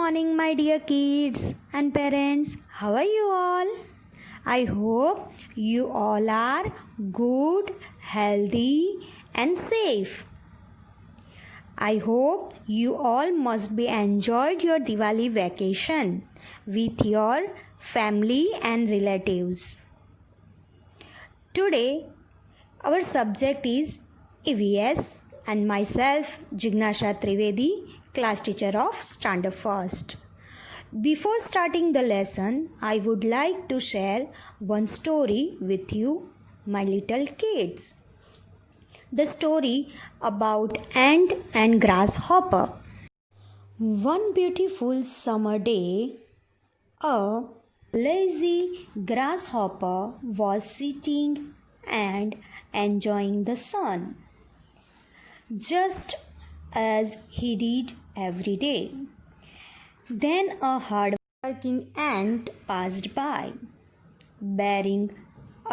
morning, my dear kids and parents. How are you all? I hope you all are good, healthy, and safe. I hope you all must be enjoyed your Diwali vacation with your family and relatives. Today, our subject is EVS and myself, Jignasha Trivedi, class teacher of Standard First. Before starting the lesson, I would like to share one story with you, my little kids. The story about ant and grasshopper. One beautiful summer day, a lazy grasshopper was sitting and enjoying the sun, just as he did every day. Then a hard-working ant passed by, bearing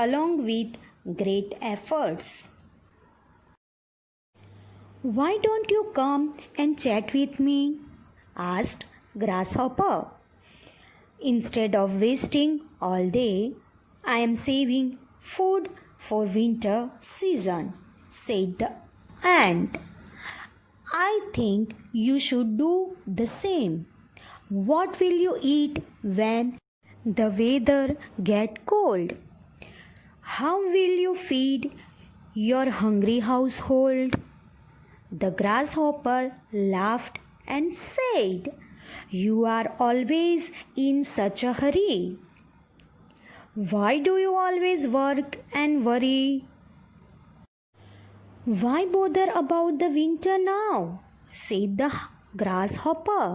along with great efforts. "Why don't you come and chat with me?" asked Grasshopper. "Instead of wasting all day, I am saving food for winter season," said the ant. "I think you should do the same. What will you eat when the weather gets cold? How will you feed your hungry household?" The grasshopper laughed and said, "You are always in such a hurry. Why do you always work and worry?" "Why bother about the winter now?" said the grasshopper.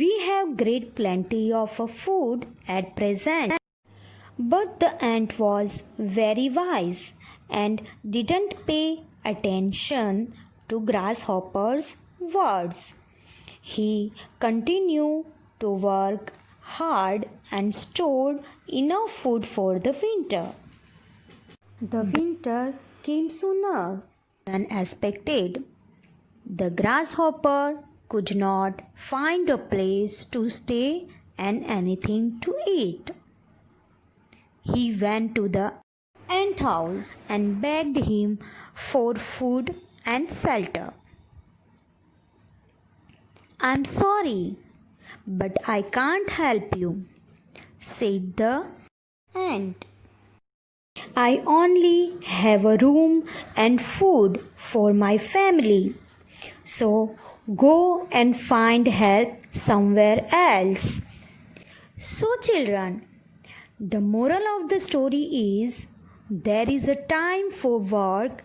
"We have great plenty of food at present." But the ant was very wise and didn't pay attention to Grasshopper's words. He continued to work hard and stored enough food for the winter. The winter came sooner than expected. The grasshopper could not find a place to stay and anything to eat. He went to the ant house and begged him for food and shelter. "I'm sorry, but I can't help you," said the ant. "I only have a room and food for my family, so go and find help somewhere else." So children, the moral of the story is there is a time for work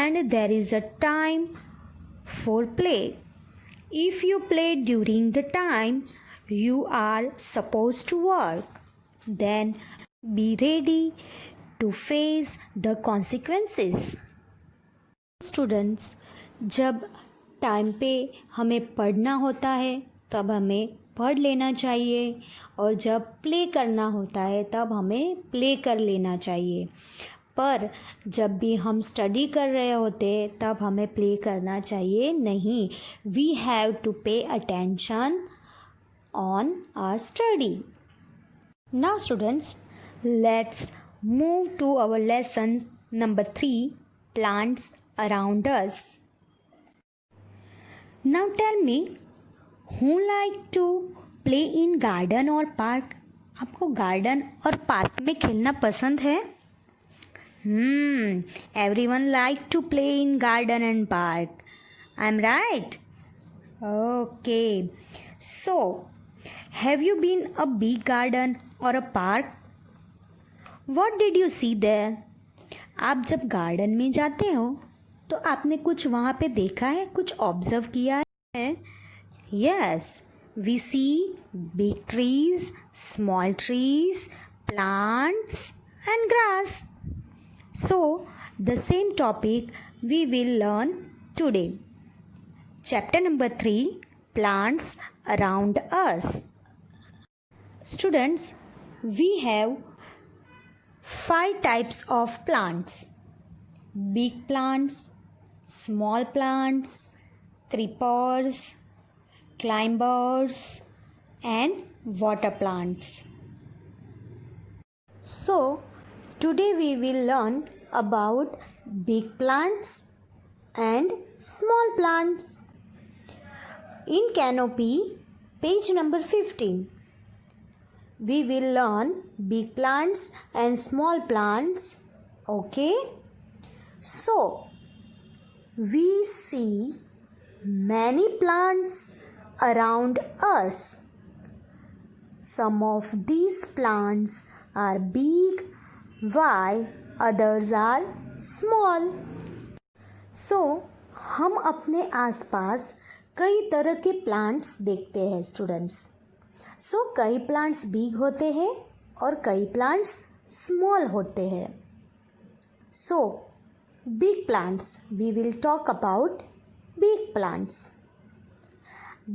and there is a time for play. If you play during the time you are supposed to work, then be ready to face the consequences. Students, जब time पे हमें पढ़ना होता है तब हमें पढ़ लेना चाहिए और जब प्ले करना होता है तब हमें प्ले कर लेना चाहिए। पर जब भी हम स्टडी कर रहे होते तब हमें प्ले करना चाहिए नहीं। We have to pay attention on our study. Now students, let's move to our lesson number 3, plants around us. Now tell me, who like to play in garden or park? आपको garden और park में खेलना पसंद है? Everyone like to play in garden and park. I'm right? Okay. So, have you been a big garden or a park? What did you see there? आप जब garden में जाते हो तो आपने कुछ वहाँ पे देखा है, कुछ ऑब्जर्व किया है? Yes, we see big trees, small trees, plants and grass. So, the same topic we will learn today. Chapter number 3, plants around us. Students, we have 5 types of plants: big plants, small plants, creepers, climbers, and water plants. So, today we will learn about big plants and small plants. In Canopy, page number 15, we will learn big plants and small plants. Okay? So, we see many plants around us. Some of these plants are big while others are small. So, हम अपने आसपास कई तरह के plants देखते हैं students. सो कई plants big होते हैं और कई प्लांट्स स्मॉल होते हैं. सो big plants, we will talk about big plants.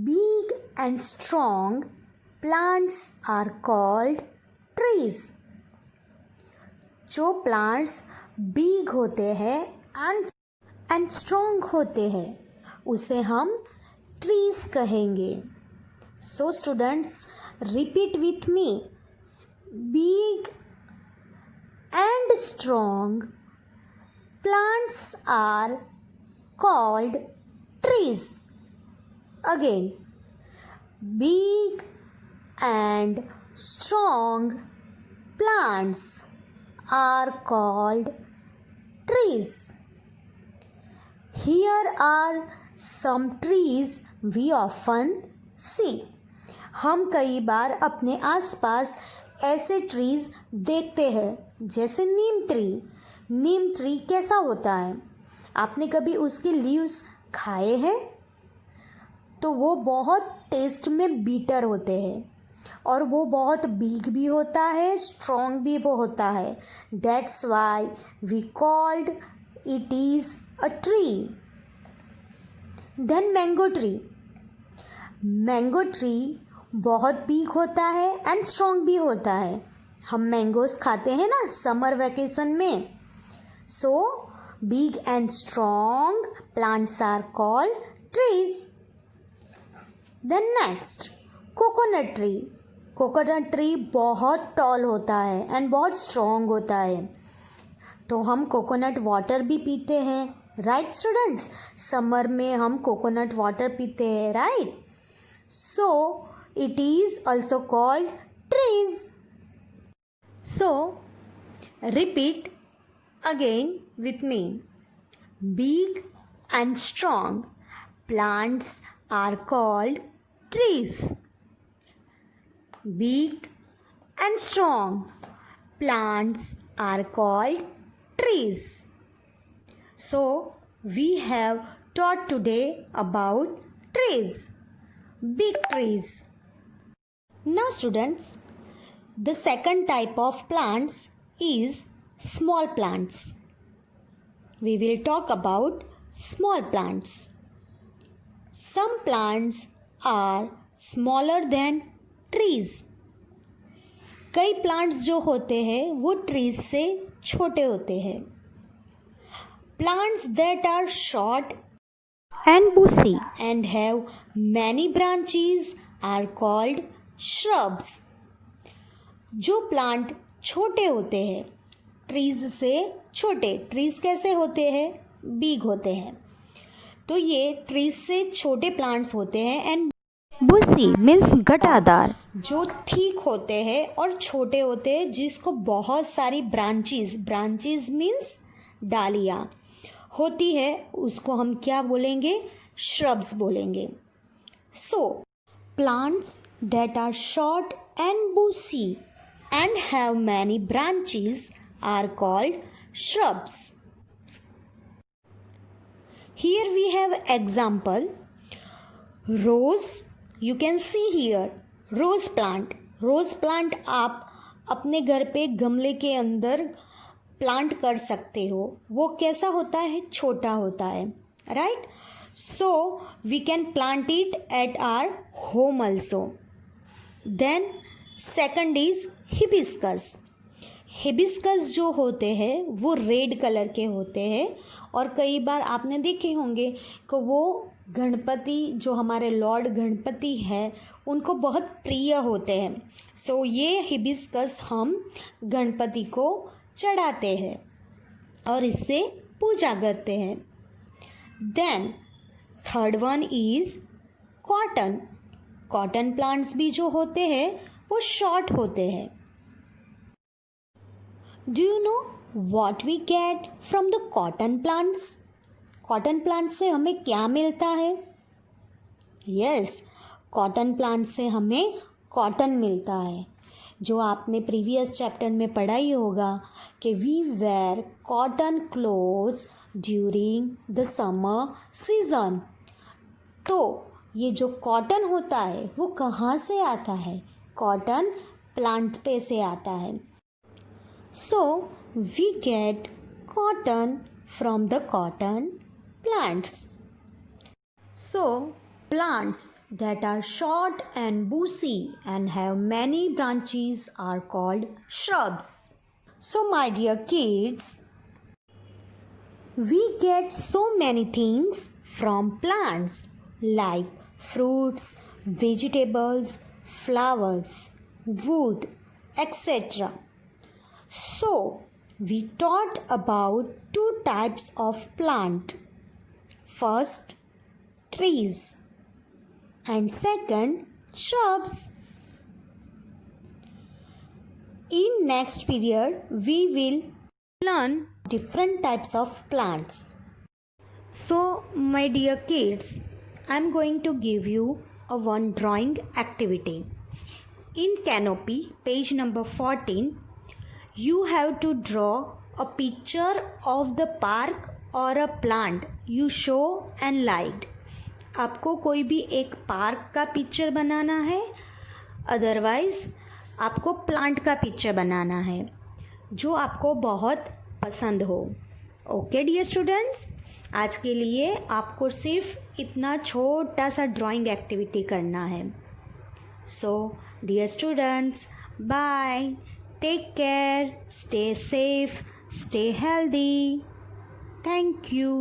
Big and strong plants are called trees. जो plants big होते हैं and strong होते हैं उसे हम trees कहेंगे. So students, repeat with me. Big and strong plants are called trees. Again, big and strong plants are called trees. Here are some trees we often see. हम कई बार अपने आसपास ऐसे ट्रीज देखते हैं जैसे नीम ट्री. नीम ट्री कैसा होता है? आपने कभी उसके लीव्स खाए हैं? तो वो बहुत टेस्ट में बीटर होते हैं और वो बहुत बिग भी होता है, स्ट्रॉन्ग भी वो होता है. That's why we called it is a tree. Then mango tree. Mango tree बहुत बिग होता है एंड स्ट्रॉन्ग भी होता है. हम मैंगोस खाते हैं ना समर वैकेशन में. So, big and strong plants are called trees. Then next, coconut tree. Coconut tree बहुत tall होता है and बहुत strong होता है. तो हम coconut water भी पीते हैं. Right students? Summer में हम coconut water पीते हैं. Right? So, it is also called trees. So, repeat again with me. Big and strong plants are called trees. Big and strong plants are called trees. So, we have taught today about trees. Big trees. Now students, the second type of plants is small plants. We will talk about small plants. Some plants are smaller than trees. कई plants जो होते हैं वो trees से छोटे होते हैं. Plants that are short and bushy and have many branches are called shrubs. जो प्लांट छोटे होते हैं ट्रीज से छोटे. ट्रीज कैसे होते हैं? बिग होते हैं. तो ये ट्रीज से छोटे प्लांट्स होते हैं एंड बुशी मीन्स घटादार जो ठीक होते हैं और छोटे होते हैं जिसको बहुत सारी ब्रांचेस मीन्स डालियाँ होती है उसको हम क्या बोलेंगे? श्रब्स बोलेंगे. So plants that are short and bushy and have many branches are called shrubs. Here we have example rose. You can see here rose plant. Rose plant आप अपने घर पे गमले के अंदर प्लांट कर सकते हो. वो कैसा होता है? छोटा होता है. Right? So we can plant it at our home also. Then second is hibiscus. Hibiscus जो होते हैं वो रेड कलर के होते हैं और कई बार आपने देखे होंगे कि वो गणपति जो हमारे लॉर्ड गणपति है उनको बहुत प्रिय होते हैं। सो ये हिबिस्कस हम गणपति को चढ़ाते हैं और इससे पूजा करते हैं। Then third one is cotton. Cotton plants भी जो होते हैं वो शॉर्ट होते हैं। Do you know what we get from the cotton plants? Cotton plant से हमें क्या मिलता है? यस, कॉटन प्लांट से हमें कॉटन मिलता है। जो आपने प्रीवियस चैप्टर में पढ़ा ही होगा कि we wear cotton clothes during the summer season. तो ये जो कॉटन होता है वो कहाँ से आता है? कॉटन प्लांट पे से आता है। So we get cotton from the cotton plants. So, plants that are short and bushy and have many branches are called shrubs. So, my dear kids, we get so many things from plants like fruits, vegetables, flowers, wood, etc. So, we taught about two types of plant. First, trees, and second, shrubs. In next period, we will learn different types of plants. So, my dear kids, I am going to give you a one drawing activity. In Canopy, page number 14, you have to draw a picture of the park और a plant you show and liked. आपको कोई भी एक park का picture बनाना है, otherwise आपको plant का picture बनाना है जो आपको बहुत पसंद हो। ओके डियर स्टूडेंट्स, आज के लिए आपको सिर्फ इतना छोटा सा ड्राइंग एक्टिविटी करना है। So dear students, bye, take care, stay safe, stay healthy. Thank you.